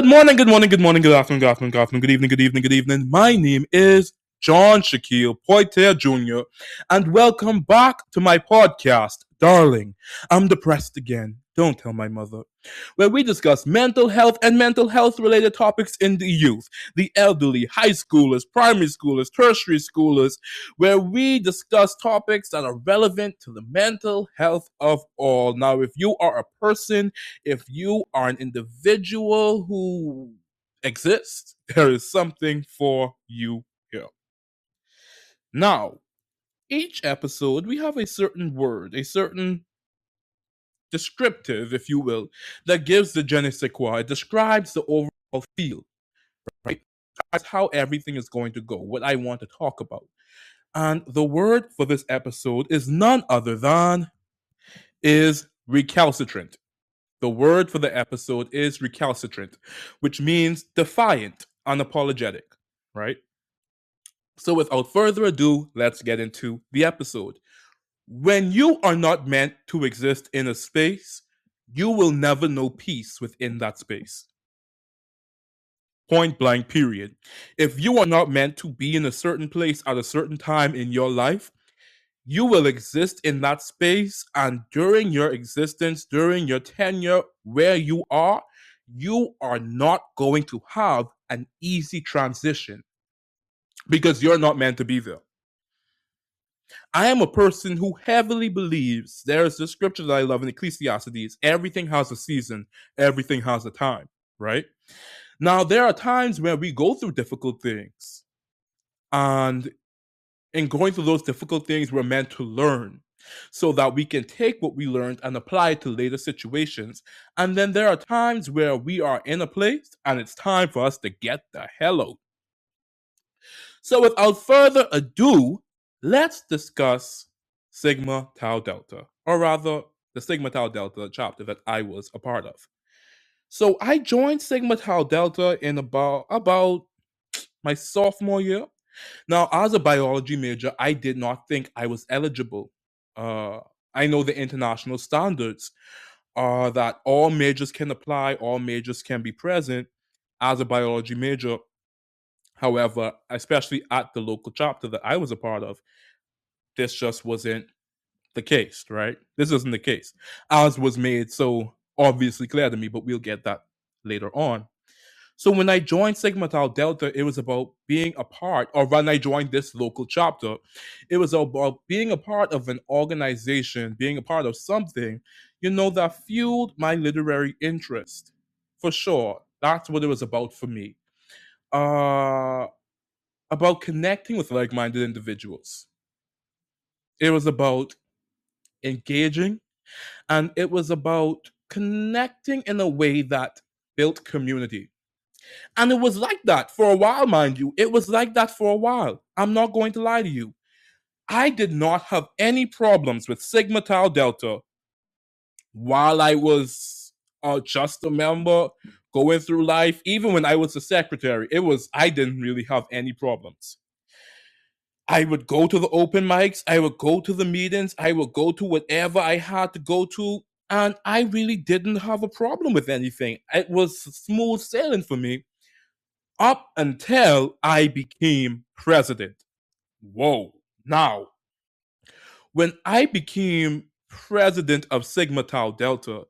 morning, good morning, good morning, good afternoon, good afternoon, good afternoon, good evening, good evening, good evening. My name is John Shaquille Poitier Jr., and welcome back to my podcast, Darling. I'm depressed again. Don't tell my mother. Where we discuss mental health and mental health related topics in the youth, the elderly, high schoolers, primary schoolers, tertiary schoolers, where we discuss topics that are relevant to the mental health of all. Now, if you are a person, if you are an individual who exists, there is something for you here. Now, each episode, we have a certain word, a certain descriptive, if you will, that gives the je ne sais quoi. It describes the overall feel, right? That's how everything is going to go, what I want to talk about. And the word for this episode is none other than is recalcitrant. The word for the episode is recalcitrant, which means defiant, unapologetic, right? So without further ado, let's get into the episode. When you are not meant to exist in a space, you will never know peace within that space. Point blank, period. If you are not meant to be in a certain place at a certain time in your life, you will exist in that space, and during your existence, during your tenure where you are not going to have an easy transition because you're not meant to be there. I am a person who heavily believes there's this scripture that I love in Ecclesiastes: everything has a season, everything has a time, right? Now, there are times where we go through difficult things, and in going through those difficult things, we're meant to learn so that we can take what we learned and apply it to later situations. And then there are times where we are in a place and it's time for us to get the hell out. So without further ado, let's discuss Sigma Tau Delta, or rather, the Sigma Tau Delta chapter that I was a part of. So I joined Sigma Tau Delta in about my sophomore year. Now, as a biology major, I did not think I was eligible. Uh, I know the international standards are that all majors can apply, all majors can be present as a biology major. However, especially at the local chapter that I was a part of, this just wasn't the case, right? This isn't the case. As was made so obviously clear to me, but we'll get that later on. So when I joined Sigma Tau Delta, it was about being a part, or when I joined this local chapter, it was about being a part of an organization, being a part of something, that fueled my literary interest. For sure. That's what it was about for me. Uh, about connecting with like-minded individuals. It was about engaging, and it was about connecting in a way that built community. And it was like that for a while, mind you. It was like that for a while. I'm not going to lie to you. I did not have any problems with Sigma Tau Delta while I was just a member going through life. Even when I was a secretary, I didn't really have any problems. I would go to the open mics, I would go to the meetings, I would go to whatever I had to go to, and I really didn't have a problem with anything. It was smooth sailing for me up until I became president. Whoa. Now, when I became president of Sigma Tau Delta,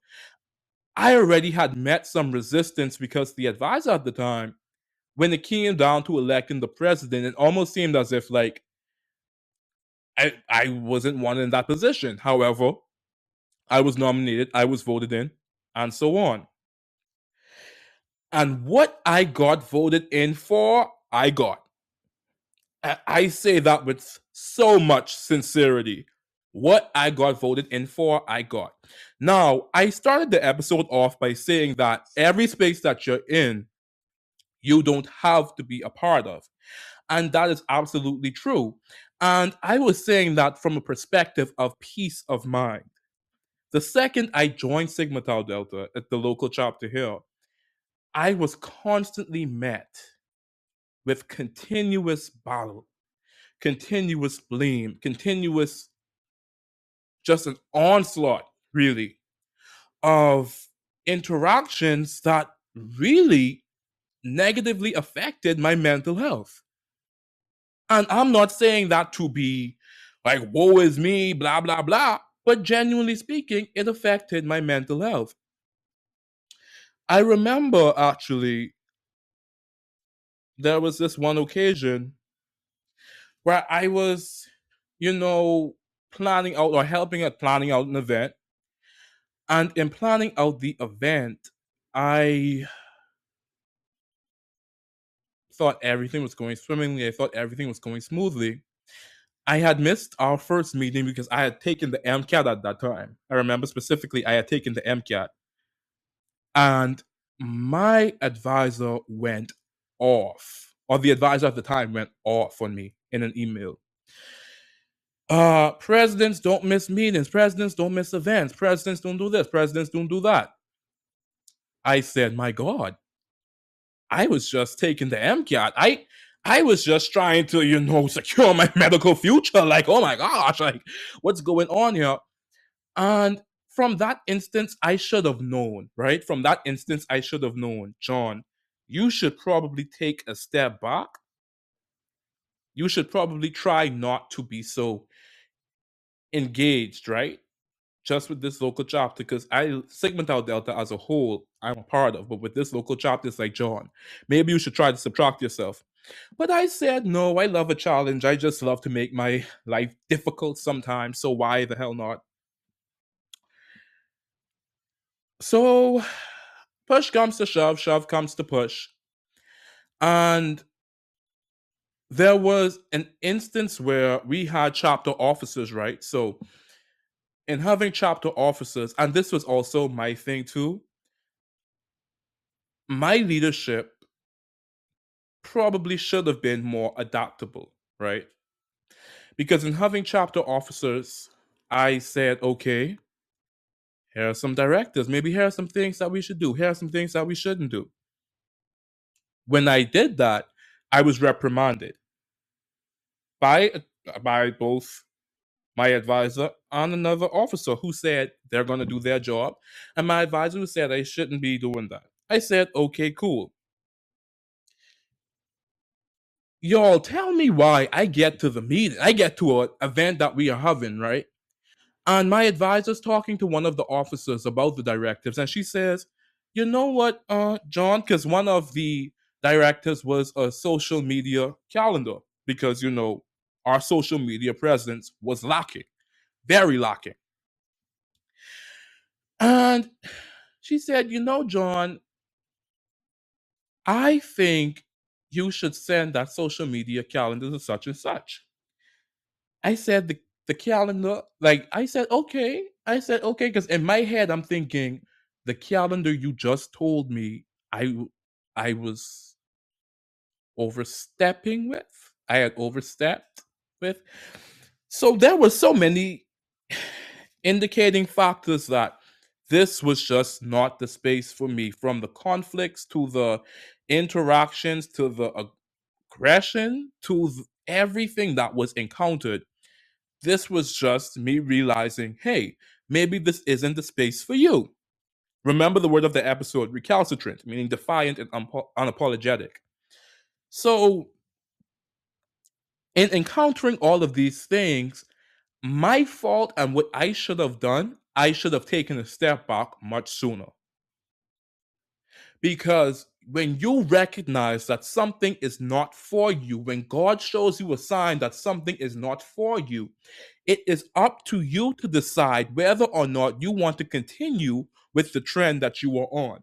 I already had met some resistance because the advisor at the time, when it came down to electing the president, it almost seemed as if like I wasn't one in that position. However, I was nominated, I was voted in, and so on. And what I got voted in for, I got. I say that with so much sincerity. What I got voted in for, I got. Now, I started the episode off by saying that every space that you're in, you don't have to be a part of. And that is absolutely true. And I was saying that from a perspective of peace of mind. The second I joined Sigma Tau Delta at the local chapter here, I was constantly met with continuous battle, continuous blame, continuous, just an onslaught, really, of interactions that really negatively affected my mental health. And I'm not saying that to be like, woe is me, blah, blah, blah. But genuinely speaking, it affected my mental health. I remember actually, there was this one occasion where I was, you know, planning out or helping at planning out an event. And in planning out the event, I thought everything was going swimmingly. I thought everything was going smoothly. I had missed our first meeting because I had taken the MCAT at that time. I remember specifically I had taken the MCAT. And my advisor went off, or the advisor at the time went off on me in an email. Presidents don't miss meetings, presidents don't miss events, presidents don't do this, presidents don't do that. I said, my God, I was just taking the MCAT. I was just trying to, secure my medical future. Like, oh my gosh, like what's going on here? And from that instance, I should have known, right? From that instance, I should have known, John, you should probably take a step back. You should probably try not to be so engaged, right? Just with this local chapter, because I Sigma Tau Delta as a whole, I'm a part of, but with this local chapter, it's like, John, maybe you should try to subtract yourself. But I said, no, I love a challenge. I just love to make my life difficult sometimes. So why the hell not? So push comes to shove, shove comes to push. And there was an instance where we had chapter officers, right? So in having chapter officers, and this was also my thing too, my leadership probably should have been more adaptable, right? Because in having chapter officers, I said, okay, here are some directives. Maybe here are some things that we should do. Here are some things that we shouldn't do. When I did that, I was reprimanded by by both my advisor and another officer who said they're going to do their job, and my advisor who said I shouldn't be doing that. I said, okay, cool. Y'all tell me why I get to the meeting. I get to an event that we are having, right? And my advisor's talking to one of the officers about the directives, and she says, "You know what, John? Because one of the directives was a social media calendar, because our social media presence was lacking, very lacking." And she said, John, I think you should send that social media calendar to such and such. I said the calendar, like I said, okay. I said, okay, because in my head I'm thinking the calendar you just told me I was overstepping with. I had overstepped with. So there were so many indicating factors that this was just not the space for me, from the conflicts to the interactions to the aggression to everything that was encountered. This was just me realizing, hey, maybe this isn't the space for you. Remember the word of the episode, recalcitrant, meaning defiant and unapologetic. So, in encountering all of these things, my fault and what I should have done, I should have taken a step back much sooner. Because when you recognize that something is not for you, when God shows you a sign that something is not for you, it is up to you to decide whether or not you want to continue with the trend that you are on,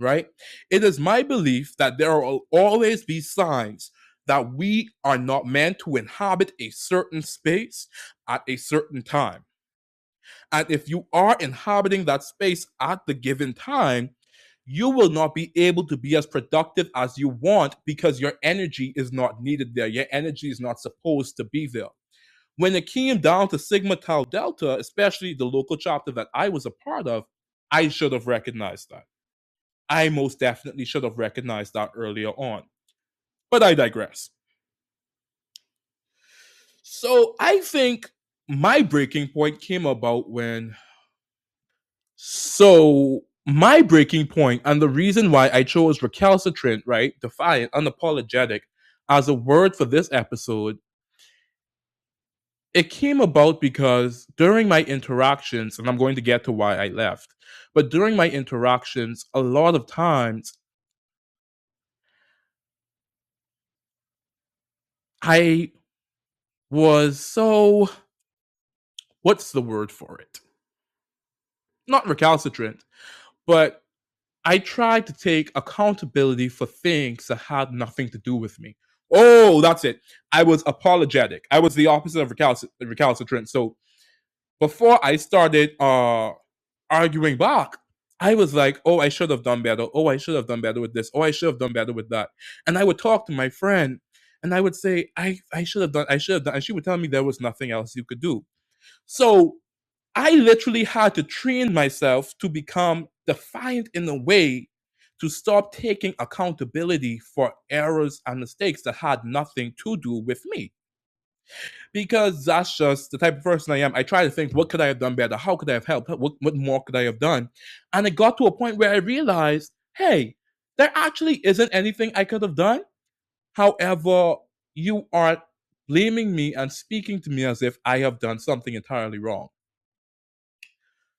right? It is my belief that there will always be signs that we are not meant to inhabit a certain space at a certain time. And if you are inhabiting that space at the given time, you will not be able to be as productive as you want because your energy is not needed there. Your energy is not supposed to be there. When it came down to Sigma Tau Delta, especially the local chapter that I was a part of, I should have recognized that. I most definitely should have recognized that earlier on. But I digress. So I think my breaking point came about when, so My breaking point and the reason why I chose recalcitrant, right, defiant, unapologetic as a word for this episode, it came about because during my interactions, and I'm going to get to why I left, but during my interactions, a lot of times I was so, what's the word for it? Not recalcitrant, but I tried to take accountability for things that had nothing to do with me. Oh, that's it. I was apologetic. I was the opposite of recalcitrant. So before I started arguing back, I was like, oh, I should have done better. Oh, I should have done better with this. Oh, I should have done better with that. And I would talk to my friend and I would say, I should have done, I should have done. And she would tell me there was nothing else you could do. So I literally had to train myself to become defiant in a way to stop taking accountability for errors and mistakes that had nothing to do with me. Because that's just the type of person I am. I try to think, what could I have done better? How could I have helped? What more could I have done? And it got to a point where I realized, hey, there actually isn't anything I could have done. However, you are blaming me and speaking to me as if I have done something entirely wrong.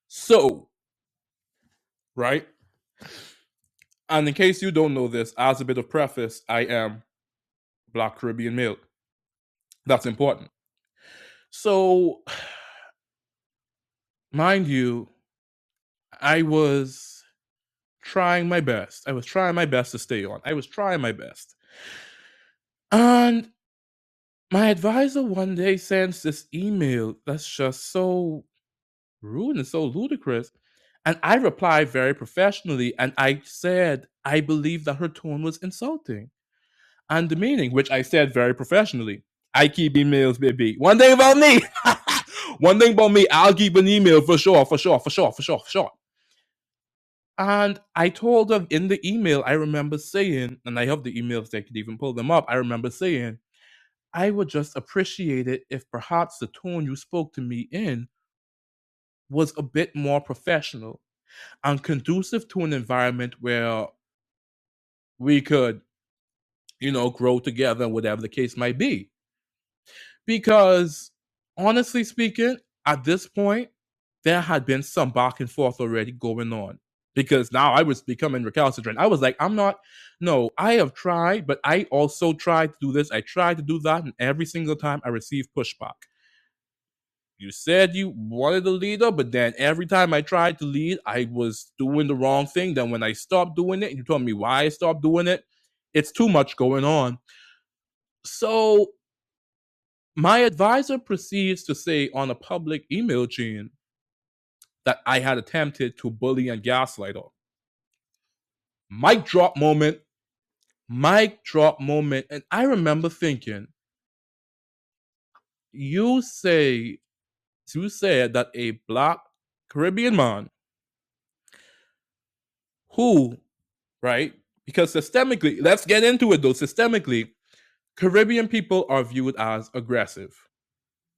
So, right? And in case you don't know this, as a bit of preface, I am Black Caribbean male. That's important. So, mind you, I was trying my best. I was trying my best to stay on. I was trying my best. And my advisor one day sends this email that's just so rude and so ludicrous. And I replied very professionally and I said, I believe that her tone was insulting and demeaning, which I said very professionally. I keep emails, baby. One thing about me, one thing about me, I'll keep an email for sure, for sure, for sure, for sure, for sure. And I told her in the email, I remember saying, and I have the emails, I could even pull them up. I remember saying, I would just appreciate it if perhaps the tone you spoke to me in was a bit more professional and conducive to an environment where we could, grow together, whatever the case might be. Because honestly speaking, at this point, there had been some back and forth already going on. Because now I was becoming recalcitrant. I was like, I'm not, no, I have tried, but I also tried to do this. I tried to do that. And every single time I received pushback. You said you wanted a leader, but then every time I tried to lead, I was doing the wrong thing. Then when I stopped doing it, you told me why I stopped doing it. It's too much going on. So my advisor proceeds to say on a public email chain that I had attempted to bully and gaslight her. Mic drop moment. Mic drop moment. And I remember thinking, you say you said that a Black Caribbean man who, right? Because systemically, let's get into it though. Systemically, Caribbean people are viewed as aggressive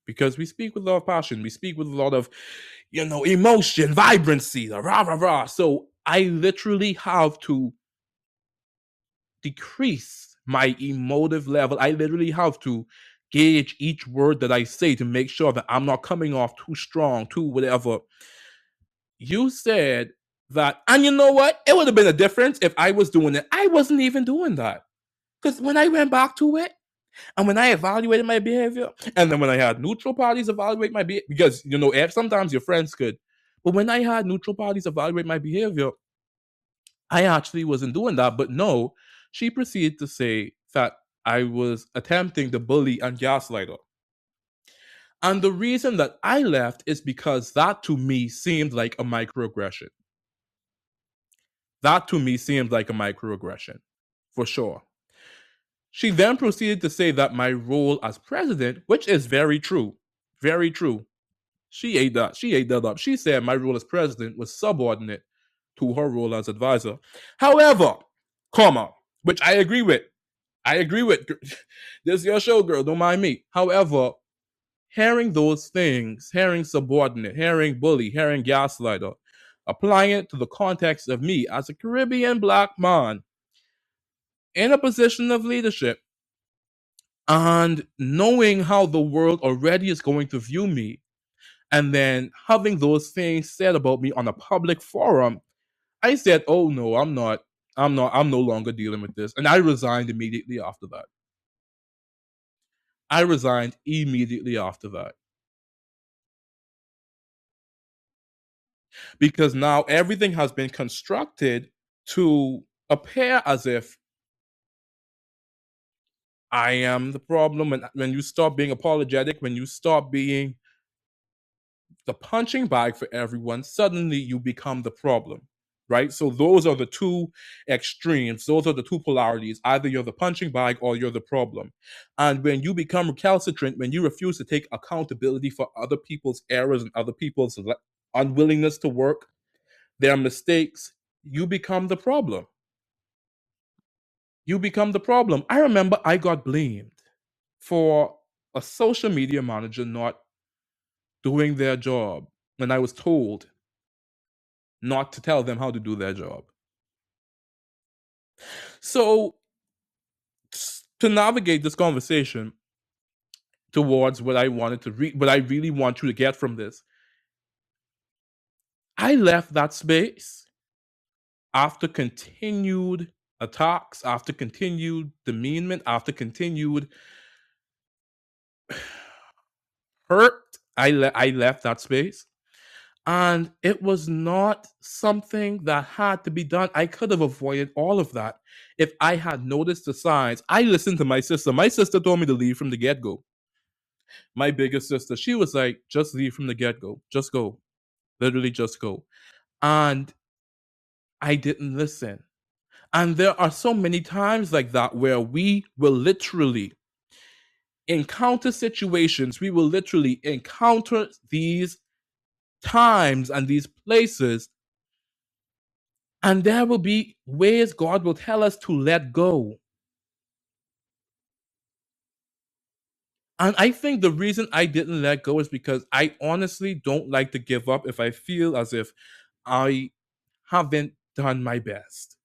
because we speak with a lot of passion. We speak with a lot of, emotion, vibrancy, the rah, rah, rah. So I literally have to decrease my emotive level. I literally have to gauge each word that I say to make sure that I'm not coming off too strong, too whatever. You said that, and you know what? It would have been a difference if I was doing it. I wasn't even doing that. Because when I went back to it, and when I evaluated my behavior, and then when I had neutral parties evaluate my behavior, because sometimes your friends could, but when I had neutral parties evaluate my behavior, I actually wasn't doing that. But no, she proceeded to say that I was attempting to bully and gaslight her. And the reason that I left is because that to me seemed like a microaggression. That to me seemed like a microaggression, for sure. She then proceeded to say that my role as president, which is very true. She ate that. She ate that up. She said my role as president was subordinate to her role as advisor. However, comma, which I agree with. I agree with. This is your show, girl. Don't mind me. However, hearing those things, hearing subordinate, hearing bully, hearing gaslighter, applying it to the context of me as a Caribbean black man in a position of leadership and knowing how the world already is going to view me, and then having those things said about me on a public forum, I said, "Oh no, I'm not. I'm not. I'm no longer dealing with this." And I resigned immediately after that. I resigned immediately after that because now everything has been constructed to appear as if I am the problem. When you stop being apologetic, when you stop being the punching bag for everyone, suddenly you become the problem, right? So those are the two extremes. Those are the two polarities. Either you're the punching bag or you're the problem. And when you become recalcitrant, when you refuse to take accountability for other people's errors and other people's unwillingness to work, their mistakes, you become the problem. You become the problem. I remember I got blamed for a social media manager not doing their job when I was told not to tell them how to do their job. So, to navigate this conversation towards what I wanted to read, what I really want you to get from this, I left that space after continued attacks, after continued demeanment, after continued hurt. I left that space. And it was not something that had to be done. I could have avoided all of that if I had noticed the signs. I listened to my sister. My sister told me to leave from the get go. My biggest sister, she was like, just leave from the get go. Just go. Literally, just go. And I didn't listen. And there are so many times like that where we will literally encounter situations, we will literally encounter these times and these places. And there will be ways God will tell us to let go. And I think the reason I didn't let go is because I honestly don't like to give up if I feel as if I haven't done my best.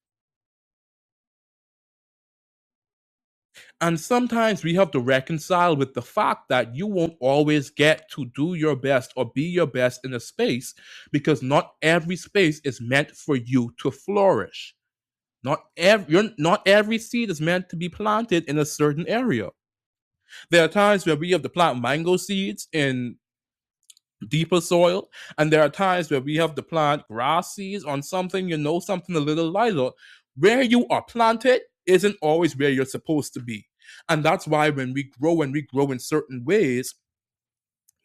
And sometimes we have to reconcile with the fact that you won't always get to do your best or be your best in a space because not every space is meant for you to flourish. Not every seed is meant to be planted in a certain area. There are times where we have to plant mango seeds in deeper soil, and there are times where we have to plant grass seeds on something, something a little lighter. Where you are planted isn't always where you're supposed to be. And that's why when we grow in certain ways,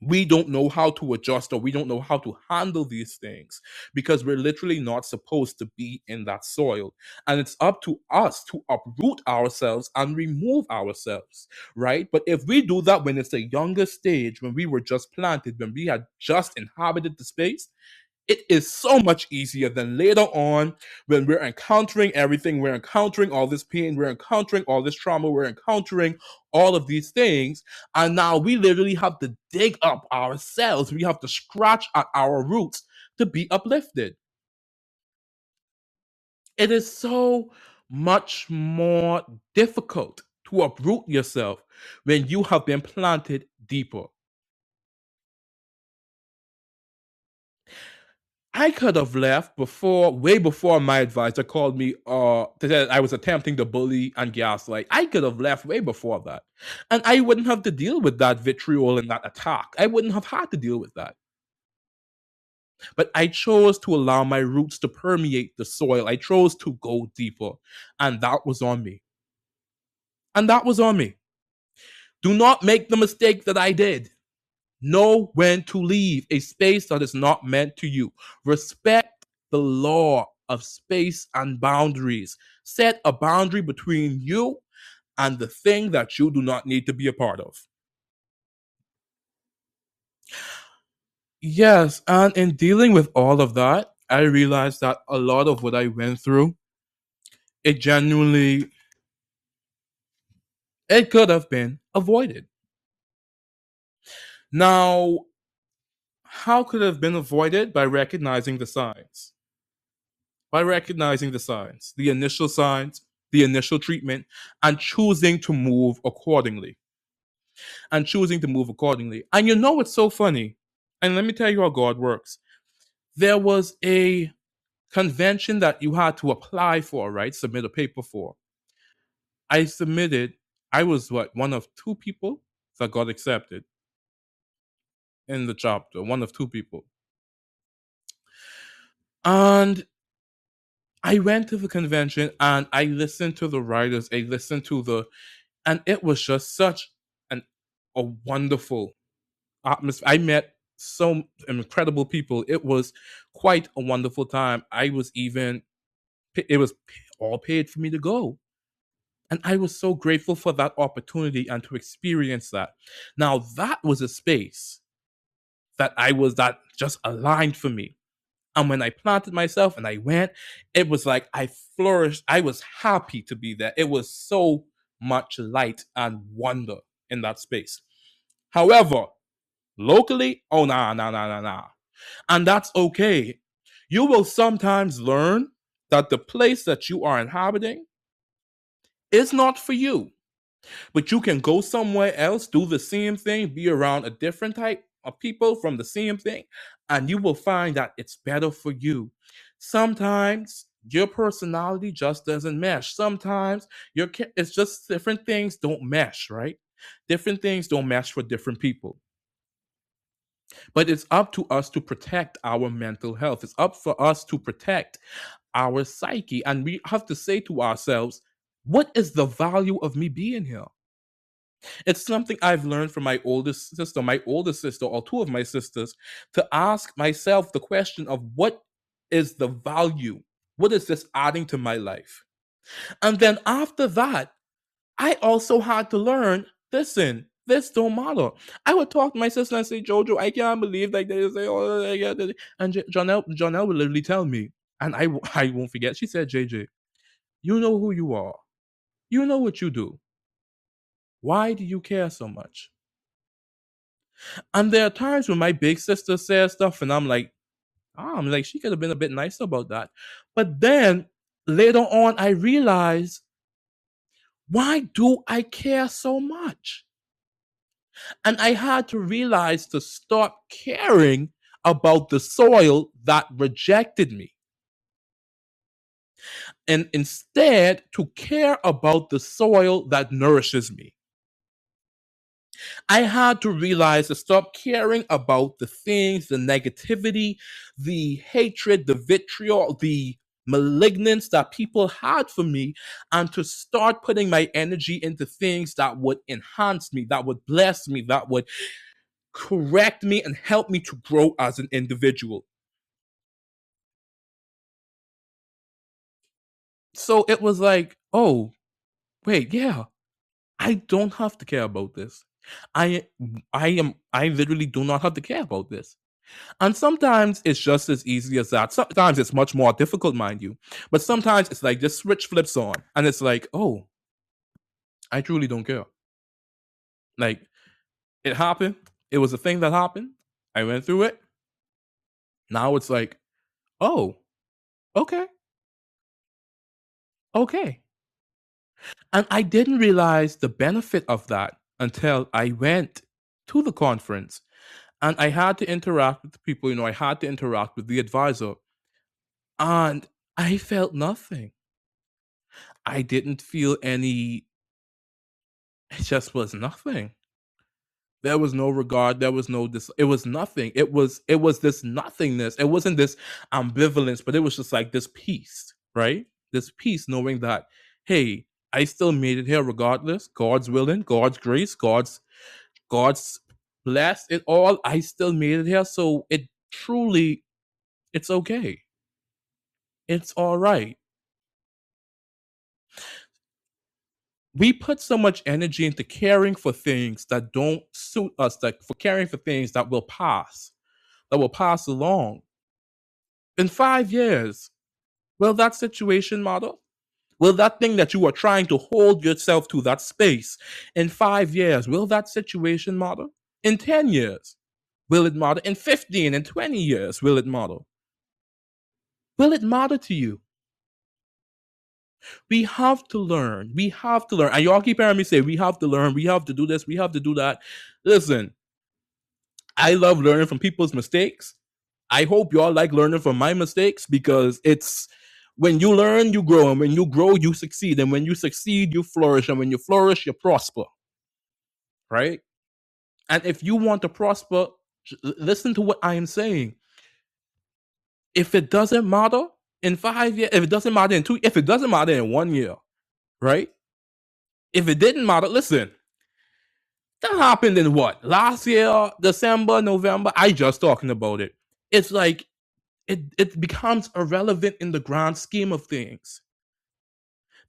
we don't know how to adjust or we don't know how to handle these things because we're literally not supposed to be in that soil. And it's up to us to uproot ourselves and remove ourselves, right? But if we do that when it's a younger stage, when we were just planted, when we had just inhabited the space, it is so much easier than later on when we're encountering everything. We're encountering all this pain, we're encountering all this trauma, we're encountering all of these things. And now we literally have to dig up ourselves. We have to scratch at our roots to be uplifted. It is so much more difficult to uproot yourself when you have been planted deeper. I could have left before, way before my advisor called me that I was attempting to bully and gaslight. I could have left way before that. And I wouldn't have to deal with that vitriol and that attack. I wouldn't have had to deal with that. But I chose to allow my roots to permeate the soil. I chose to go deeper. And that was on me. And that was on me. Do not make the mistake that I did. Know when to leave a space that is not meant to you. Respect the law of space and boundaries. Set a boundary between you and the thing that you do not need to be a part of. Yes, and in dealing with all of that, I realized that a lot of what I went through, it genuinely, it could have been avoided. Now, How could it have been avoided? By recognizing the signs. By recognizing the signs, the initial signs, the initial treatment, and choosing to move accordingly. And choosing to move accordingly. And you know what's so funny? And let me tell you how God works. There was a convention that you had to apply for, right? Submit a paper for. I submitted, I was what, one of two people that got accepted in the chapter, one of two people. And I went to the convention and I listened to the writers, I listened to and it was just such an a wonderful atmosphere. I met so incredible people. It was quite a wonderful time. I was even, it was all paid for me to go. And I was so grateful for that opportunity and to experience that. Now, that was a space that just aligned for me. And when I planted myself and I went, it was like I flourished. I was happy to be there. It was so much light and wonder in that space. However, locally, oh, nah, nah, nah, nah, nah. And that's okay. You will sometimes learn that the place that you are inhabiting is not for you. But you can go somewhere else, do the same thing, be around a different type of people from the same thing, and you will find that it's better for you. Sometimes your personality just doesn't mesh. Sometimes it's just different things don't mesh, right? Different things don't mesh for different people. But it's up to us to protect our mental health. It's up for us to protect our psyche. And we have to say to ourselves, what is the value of me being here? It's something I've learned from my oldest sister, or two of my sisters, to ask myself the question of what is the value? What is this adding to my life? And then after that, I also had to learn, listen, this don't matter. I would talk to my sister and say, Jojo, I can't believe like they say, oh, yeah, and Jonelle would literally tell me, and I won't forget. She said, JJ, you know who you are. You know what you do. Why do you care so much? And there are times when my big sister says stuff, and I'm like, she could have been a bit nicer about that. But then later on, I realized, why do I care so much? And I had to realize to stop caring about the soil that rejected me, and instead to care about the soil that nourishes me. I had to realize to stop caring about the things, the negativity, the hatred, the vitriol, the malignance that people had for me, and to start putting my energy into things that would enhance me, that would bless me, that would correct me and help me to grow as an individual. So it was like, oh, wait, yeah, I don't have to care about this. I I literally do not have to care about this. And sometimes it's just as easy as that. Sometimes it's much more difficult, mind you. But sometimes it's like this switch flips on and it's like, oh, I truly don't care. Like, it happened. It was a thing that happened. I went through it. Now it's like, oh, okay, okay. And I didn't realize the benefit of that until I went to the conference and I had to interact with the people, I had to interact with the advisor. And I felt nothing. I didn't feel any, it just was nothing. There was no regard, there was no this, it was nothing. It was this nothingness. It wasn't this ambivalence, but it was just like this peace, right? This peace knowing that, hey, I still made it here regardless. God's willing, God's grace, God's blessed it all. I still made it here. So it truly, it's okay. It's all right. We put so much energy into caring for things that don't suit us, like for caring for things that will pass along. In 5 years, will that situation matter? Will that thing that you are trying to hold yourself to, that space, in 5 years, will that situation matter? In 10 years? Will it matter in 15 and 20 years? Will it matter? Will it matter to you? We have to learn. We have to learn. And y'all keep hearing me say, we have to learn. We have to do this. We have to do that. Listen, I love learning from people's mistakes. I hope y'all like learning from my mistakes because it's when you learn, you grow. And when you grow, you succeed. And when you succeed, you flourish. And when you flourish, you prosper. Right? And if you want to prosper, listen to what I am saying. If it doesn't matter in 5 years, if it doesn't matter in 2, if it doesn't matter in 1 year, right? If it didn't matter, listen, that happened in what? Last year, December, November. I just talking about it. It's like it becomes irrelevant in the grand scheme of things.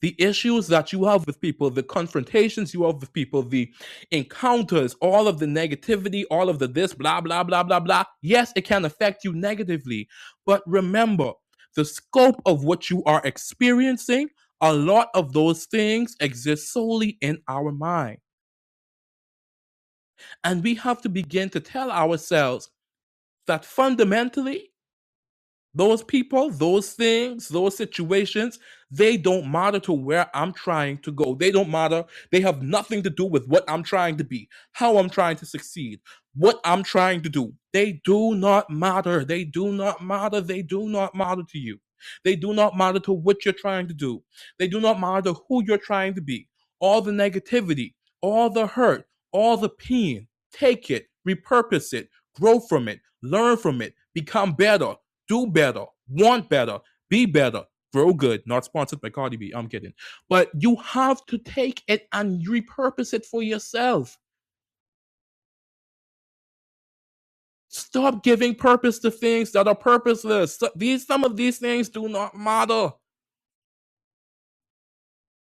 The issues that you have with people, the confrontations you have with people, the encounters, all of the negativity, all of the this, blah, blah, blah, blah, blah. Yes, it can affect you negatively. But remember, the scope of what you are experiencing, a lot of those things exist solely in our mind. And we have to begin to tell ourselves that fundamentally, those people, those things, those situations, they don't matter to where I'm trying to go. They don't matter. They have nothing to do with what I'm trying to be, how I'm trying to succeed, what I'm trying to do. They do not matter. They do not matter. They do not matter to you. They do not matter to what you're trying to do. They do not matter who you're trying to be. All the negativity, all the hurt, all the pain, take it, repurpose it, grow from it, learn from it, become better, do better, want better, be better, grow good. Not sponsored by Cardi B. I'm kidding. But you have to take it and repurpose it for yourself. Stop giving purpose to things that are purposeless. Some of these things do not matter.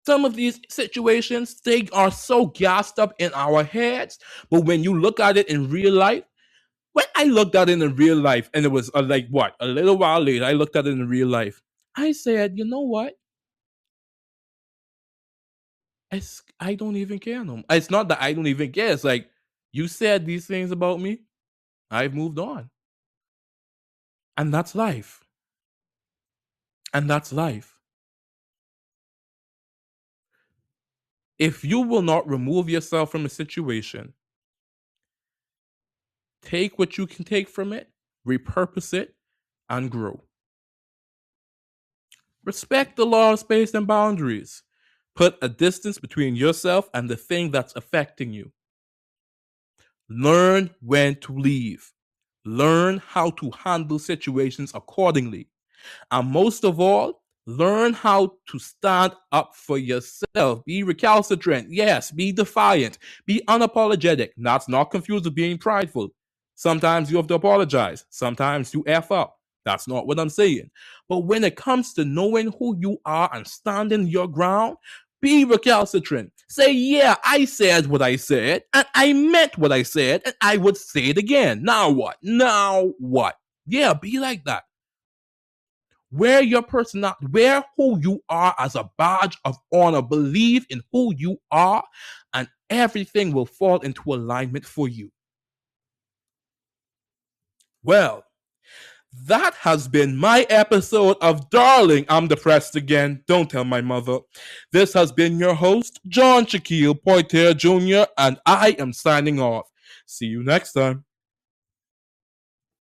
Some of these situations, they are so gassed up in our heads, but when you look at it in real life, when I looked at it in real life, and it was like what, a little while later, I looked at it in real life. I said, you know what? I don't even care no more. It's not that I don't even care. It's like you said these things about me. I've moved on. And that's life. And that's life. If you will not remove yourself from a situation, take what you can take from it, repurpose it, and grow. Respect the law of space and boundaries. Put a distance between yourself and the thing that's affecting you. Learn when to leave. Learn how to handle situations accordingly. And most of all, learn how to stand up for yourself. Be recalcitrant. Yes, be defiant. Be unapologetic. That's not confused with being prideful. Sometimes you have to apologize. Sometimes you F up. That's not what I'm saying. But when it comes to knowing who you are and standing your ground, be recalcitrant. Say, yeah, I said what I said, and I meant what I said, and I would say it again. Now what? Now what? Yeah, be like that. Wear your personality, wear who you are as a badge of honor. Believe in who you are, and everything will fall into alignment for you. Well, that has been my episode of Darling, I'm Depressed Again. Don't tell my mother. This has been your host, John Shaquille Poitier Jr., and I am signing off. See you next time.